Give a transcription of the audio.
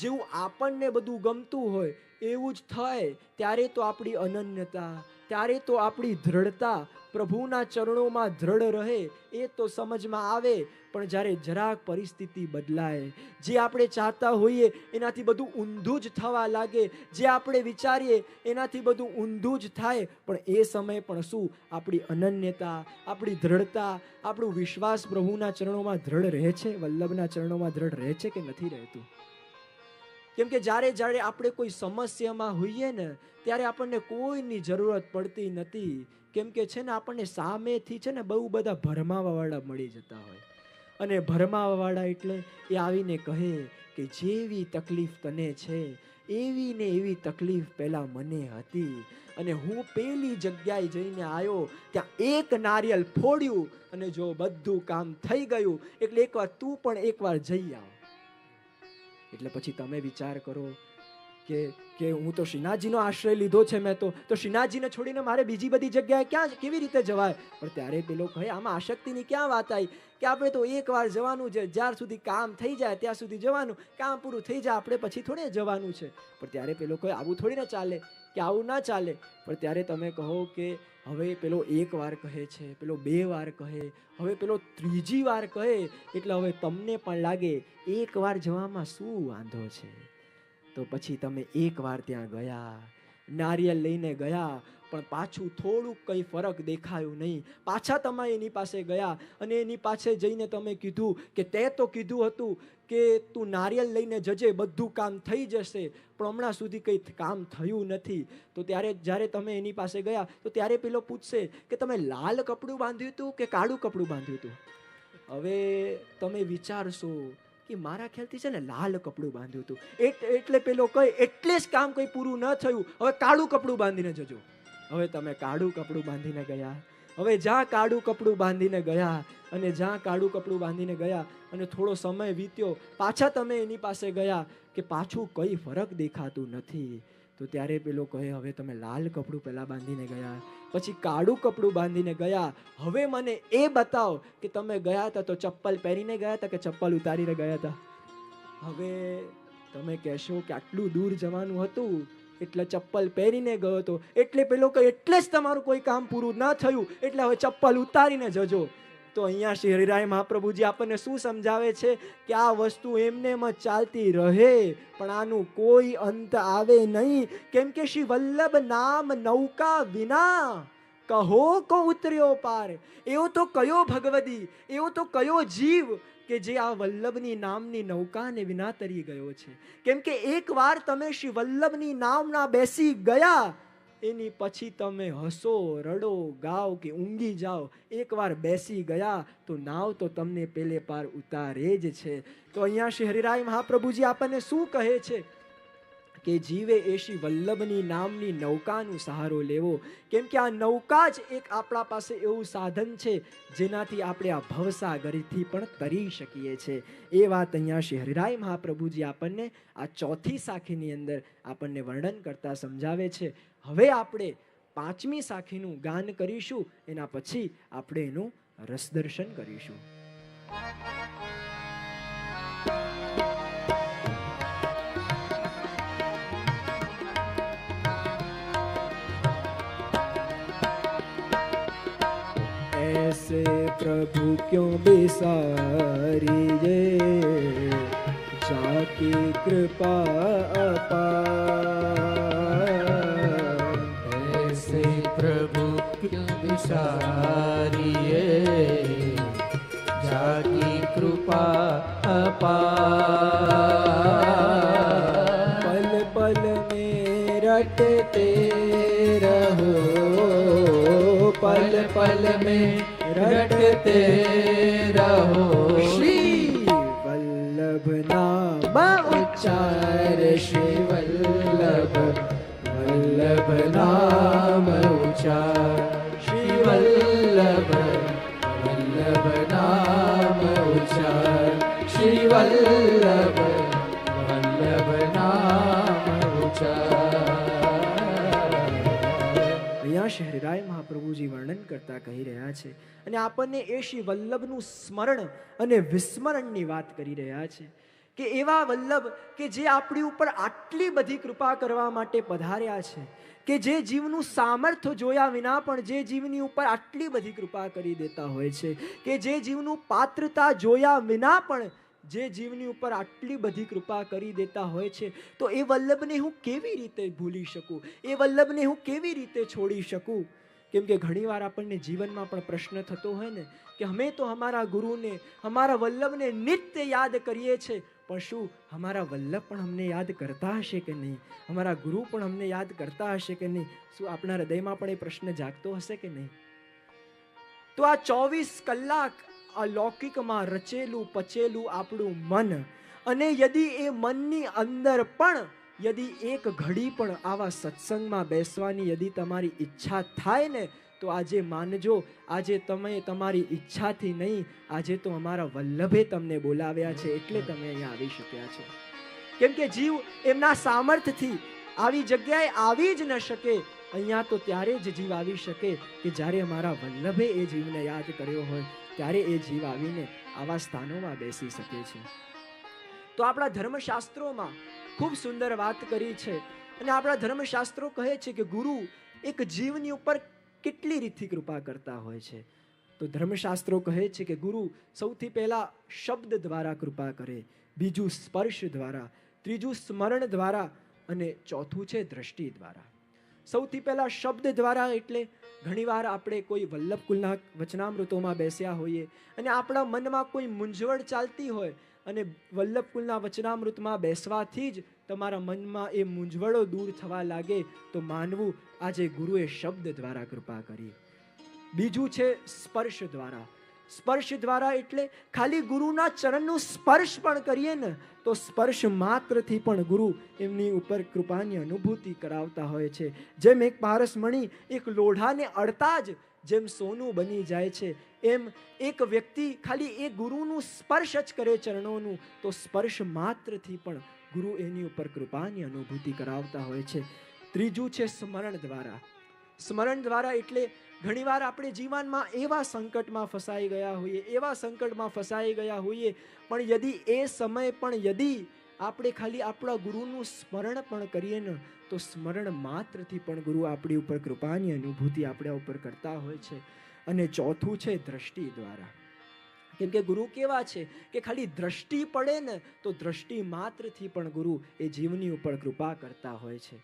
જેવું આપણને બધું ગમતું હોય એવું જ થાય, ત્યારે તો આપણી અનન્યતા, ત્યારે તો આપણી દ્રઢતા પ્રભુના ચરણોમાં દ્રઢ રહે એ તો સમજમાં આવે. પણ જ્યારે જરાક પરિસ્થિતિ બદલાય, જે આપણે ચાહતા હોઈએ એનાથી બધું ઊંધું જ થવા લાગે, જે આપણે વિચારીએ એનાથી બધું ઊંધું જ થાય, પણ એ સમય પણ શું આપણી અનન્યતા, આપણી દ્રઢતા, આપણો વિશ્વાસ પ્રભુના ચરણોમાં દ્રઢ રહે છે, વલ્લભના ચરણોમાં દ્રઢ રહે છે કે નથી રહેતું? કેમ કે જ્યારે જ્યારે આપણે કોઈ સમસ્યામાં હોઈએ ને ત્યારે આપણને કોઈની જરૂરત પડતી નથી. કેમ કે છે ને આપણને સામેથી છે ને બહુ બધા ભરમાવાવાળા મળી જતા હોય. અને ભરમાવાવાળા એટલે એ આવીને કહે કે જેવી તકલીફ તને છે એવી ને એવી તકલીફ પહેલાં મને હતી, અને હું પેલી જગ્યાએ જઈને આવ્યો, ત્યાં એક નારિયેલ ફોડ્યું અને જો બધું કામ થઈ ગયું. એટલે એકવાર તું પણ એકવાર જઈ આવ. એટલે પછી તમે વિચાર કરો કે હું તો શ્રીનાથજીનો આશ્રય લીધો છે, મેં તો શ્રીનાથજીને છોડીને મારે બીજી બધી જગ્યાએ ક્યાં કેવી રીતે જવાય? પણ ત્યારે પેલો કહે આમાં આસક્તિની ક્યાં વાત આવી કે આપણે તો એકવાર જવાનું છે, જ્યાર સુધી કામ થઈ જાય ત્યાં સુધી જવાનું, કામ પૂરું થઈ જાય આપણે પછી થોડે જવાનું છે. પણ ત્યારે પેલો કહે આવું થોડી ના ચાલે, કે આવું ના ચાલે. પણ ત્યારે તમે કહો કે હવે પેલો એક વાર કહે છે, પેલો બે વાર કહે, હવે પેલો ત્રીજી વાર કહે, એટલે હવે તમને પણ લાગે એક વાર જવામાં શું વાંધો છે. તો પછી તમે એક વાર ત્યાં ગયા, નારિયેલ લઈને ગયા, પણ પાછું થોડુંક કંઈ ફરક દેખાયું નહીં. પાછા તમે એની પાસે ગયા અને એની પાસે જઈને તમે કીધું કે તે તો કીધું હતું કે તું નારિયેલ લઈને જજે, બધું કામ થઈ જશે, પણ હમણાં સુધી કંઈ કામ થયું નથી. તો ત્યારે જ્યારે તમે એની પાસે ગયા તો ત્યારે પેલો પૂછશે કે તમે લાલ કપડું બાંધ્યું હતું કે કાળું કપડું બાંધ્યું હતું? હવે તમે વિચારશો કે મારા ખ્યાલથી છે ને લાલ કપડું બાંધ્યું હતું. એટલે પેલો કહે એટલે જ કામ કંઈ પૂરું ન થયું, હવે કાળું કપડું બાંધીને જજો. હવે તમે કાળું કપડું બાંધીને ગયા. હવે જ્યાં કાળું કપડું બાંધીને ગયા અને જ્યાં કાળું કપડું બાંધીને ગયા અને થોડો સમય વીત્યો, પાછા તમે એની પાસે ગયા કે પાછું કંઈ ફરક દેખાતું નથી. તો ત્યારે પેલો કહે હવે તમે લાલ કપડું પહેલાં બાંધીને ગયા, પછી કાળું કપડું બાંધીને ગયા. હવે મને એ બતાવો કે તમે ગયા હતા તો ચપ્પલ પહેરીને ગયા હતા કે ચપ્પલ ઉતારીને ગયા હતા? હવે તમે કહેશો કે આટલું દૂર જવાનું હતું એટલે ચપ્પલ પહેરીને ગયો હતો. એટલે પેલો કહે એટલે જ તમારું કોઈ કામ પૂરું ન થયું, એટલે હવે ચપ્પલ ઉતારીને જજો. તો અહીંયા શ્રી હરિરાય મહાપ્રભુજી આપણને શું સમજાવે છે કે આ વસ્તુ એમને એમ જ ચાલતી રહે, પણ આનું કોઈ અંત આવે નહીં. કેમ કે શ્રી વલ્લભ નામ નૌકા વિના કહો કો ઉતર્યો પાર. એવો તો કયો ભગવદી, એવો તો કયો જીવ કે જે આ વલ્લભની નામની નૌકાને વિના તરી ગયો છે. કેમ કે એકવાર તમે શ્રી વલ્લભની નામના બેસી ગયા, એની પછી તમે હસો, રડો, ગાઓ કે ઊંઘી જાઓ, એકવાર બેસી ગયા તો નાવ તો તમને પેલે પાર ઉતારે જ છે. તો અહીંયા શ્રી હરિરાય મહાપ્રભુજી આપણને શું કહે છે કે જીવે એ શ્રી વલ્લભની નામની નૌકાનો સહારો લેવો. કેમ કે આ નૌકા જ એક આપણા પાસે એવું સાધન છે જેનાથી આપણે આ ભવસાગરથી પણ તરી શકીએ છીએ. એ વાત અહીંયા શ્રી હરિરાય મહાપ્રભુજી આપણને આ ચોથી સાખીની અંદર આપણને વર્ણન કરતા સમજાવે છે. હવે આપણે પાંચમી સાખીનું ગાન કરીશું, એના પછી આપણે એનું રસદર્શન કરીશું. ऐसे प्रभु क्यों बिसारिए, जाकी कृपा अपार. ऐसे प्रभु क्यों बिसारिए, जाकी कृपा अपार. पल पल में रटते रहो, पल पल में रटते रहो. श्री वल्लभ नाम उच्चार, श्री वल्लभ वल्लभ नाम उच्चार. श्री वल्लभ वल्लभ नाम उच्चार. श्री वल्लभ वल्लभ नाम उच्चार. અહીંયા શ્રી હરિરાય મહાપ્રભુજી વર્ણન કરતા કહી રહ્યા છે અને આપણને એ શ્રી વલ્લભનું સ્મરણ અને વિસ્મરણની વાત કરી રહ્યા છે કે એવા વલ્લભ કે જે આપણી ઉપર આટલી બધી કૃપા કરવા માટે પધાર્યા છે, કે જે જીવનું સામર્થ્ય જોયા વિના પણ જે જીવની ઉપર આટલી બધી કૃપા કરી દેતા હોય છે, કે જે જીવનું પાત્રતા જોયા વિના પણ જે જીવની ઉપર આટલી બધી કૃપા કરી દેતા હોય છે, તો એ વલ્લભને હું કેવી રીતે ભૂલી શકું, એ વલ્લભને હું કેવી રીતે છોડી શકું? કેમ કે ઘણીવાર આપણને જીવનમાં પણ પ્રશ્ન થતો હોય ને કે અમે તો અમારા ગુરુને, અમારા વલ્લભને નિત્ય યાદ કરીએ છીએ, પણ શું અમારા વલ્લભ પણ અમને યાદ કરતા હશે કે નહીં? અમારા ગુરુ પણ અમને યાદ કરતા હશે કે નહીં? શું આપણા હૃદયમાં પણ એ પ્રશ્ન જાગતો હશે કે નહીં? તો આ 24 કલાક આ લૌકિકમાં રચેલું પચેલું આપણું મન, અને યદિ એ મનની અંદર પણ યદિ એક ઘડી પણ આવા સત્સંગમાં બેસવાની યદિ તમારી ઈચ્છા થાય ને, તો આજે માનજો, આજે તમે તમારી ઈચ્છાથી નહીં, આજે તો અમારા વલ્લભે તમને બોલાવ્યા છે, એટલે તમે અહીંયા આવી શક્યા છો. કેમ કે જીવ એમના સામર્થ્યથી આવી જગ્યાએ આવી જ ન શકે. અહીંયા તો ત્યારે જ જીવ આવી શકે કે જ્યારે અમારા વલ્લભે એ જીવને યાદ કર્યો હોય, ત્યારે એ જીવ આવીને આવા સ્થાનોમાં બેસી શકે છે. તો આપણા ધર્મશાસ્ત્રોમાં ખૂબ સુંદર વાત કરી છે, અને આપણા ધર્મશાસ્ત્રો કહે છે કે ગુરુ એક જીવની ઉપર કેટલી રીતથી કૃપા કરતા હોય છે. તો ધર્મશાસ્ત્રો કહે છે કે ગુરુ સૌથી પહેલા શબ્દ દ્વારા કૃપા કરે, બીજું સ્પર્શ દ્વારા, ત્રીજું સ્મરણ દ્વારા, અને ચોથું છે દ્રષ્ટિ દ્વારા. સૌથી પહેલા શબ્દ દ્વારા એટલે ઘણીવાર આપણે કોઈ વલ્લભ કુલના વચનામૃતોમાં બેસ્યા હોઈએ અને આપણા મનમાં કોઈ મૂંઝવણ ચાલતી હોય, અને વલ્લભ કુલના વચનામૃતમાં બેસવાથી જ તમારા મનમાં એ મૂંઝવણો દૂર થવા લાગે, તો માનવું આજે ગુરુએ શબ્દ દ્વારા કૃપા કરી. બીજું છે સ્પર્શ દ્વારા. સ્પર્શ દ્વારા એટલે ખાલી ગુરુના ચરણનું સ્પર્શ પણ કરીએ ને, તો સ્પર્શ માત્રથી પણ ગુરુ એમની ઉપર કૃપાની અનુભૂતિ કરાવતા હોય છે. જેમ એક પારસમણી એક લોઢાને અડતા જ જેમ સોનું બની જાય છે, એમ એક વ્યક્તિ ખાલી એ ગુરુનું સ્પર્શ જ કરે ચરણોનું, તો સ્પર્શ માત્રથી પણ ગુરુ એની ઉપર કૃપાની અનુભૂતિ કરાવતા હોય છે. ત્રીજું છે સ્મરણ દ્વારા. સ્મરણ દ્વારા એટલે ઘણીવાર આપણે જીવનમાં એવા સંકટમાં ફસાઈ ગયા હોઈએ, એવા સંકટમાં ફસાઈ ગયા હોઈએ, પણ યદિ એ સમય પણ યદિ આપણે ખાલી આપણા ગુરુનું સ્મરણ પણ કરીએ ને, તો સ્મરણ માત્રથી પણ ગુરુ આપણી ઉપર કૃપાની અનુભૂતિ આપણા ઉપર કરતા હોય છે. અને ચોથું છે દ્રષ્ટિ દ્વારા. કેમ કે ગુરુ કેવા છે કે ખાલી દ્રષ્ટિ પડે ને, તો દ્રષ્ટિ માત્રથી પણ ગુરુ એ જીવની ઉપર કૃપા કરતા હોય છે.